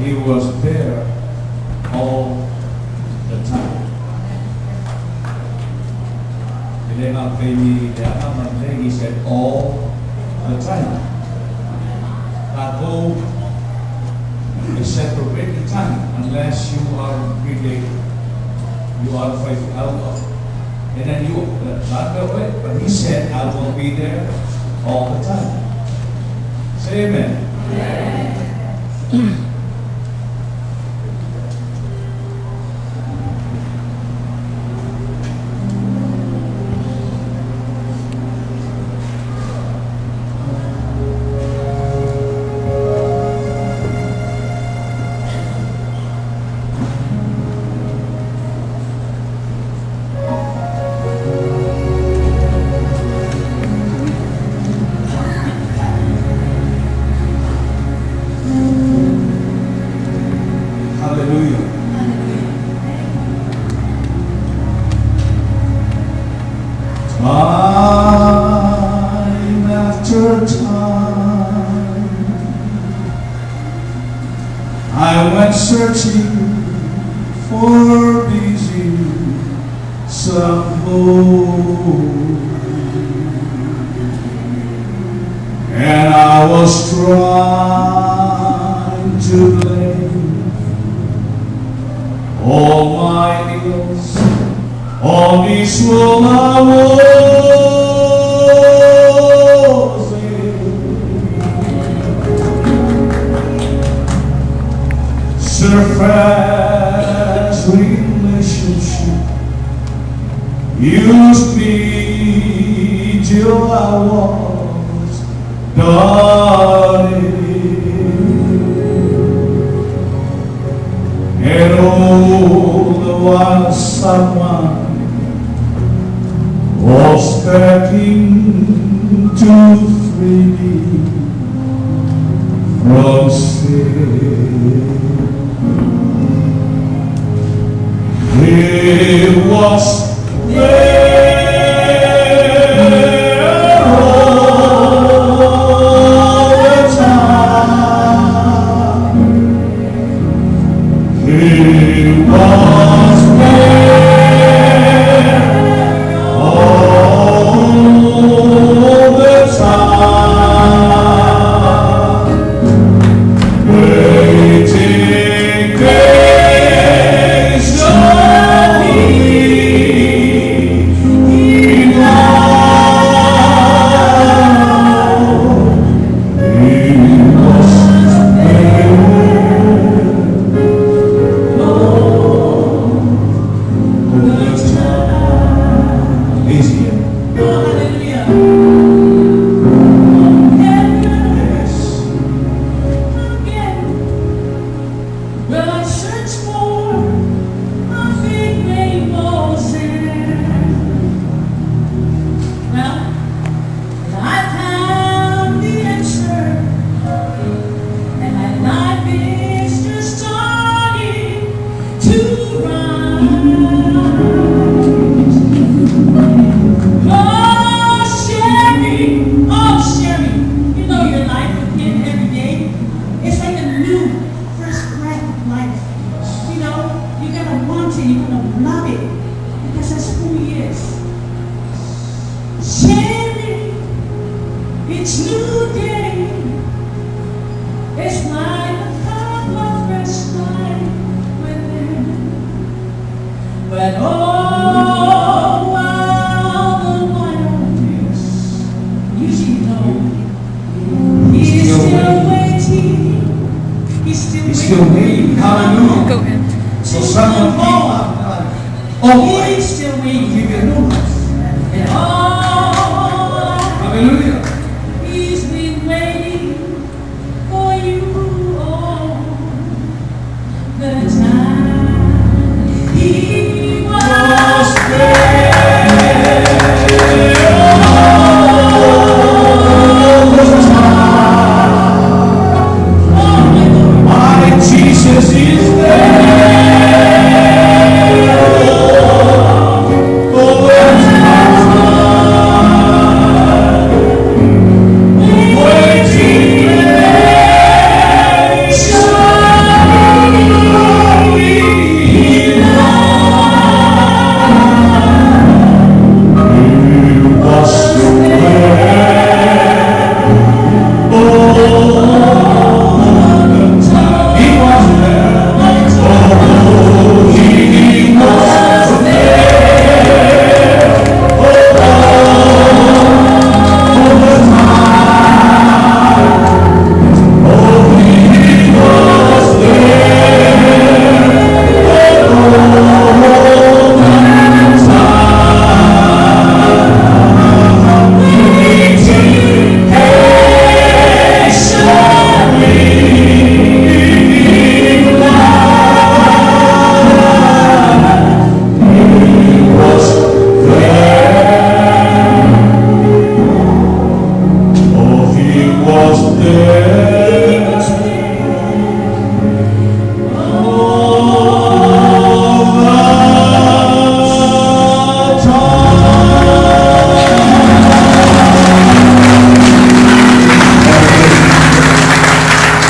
He was there all the time. He said all the time. Although the separated time, unless you are really, you are faithful out. And then you not go away, but he said, I will be there all the time. Say amen. Amen. Time after time, I went searching for busy some home, and I was trying to blame all my ills on this world I was in. Surface relationship used me till I was done in. And all the while someone was begging to free me from sin. It was there all the time. It was there all the time, waiting patiently in love. It was there all the time. Easier. It's new day. It's like a cup of fresh wine within. But oh, while the wine is, you should know, he's still waiting. He's still waiting. Hallelujah. Go ahead. So someone came up. Oh, he's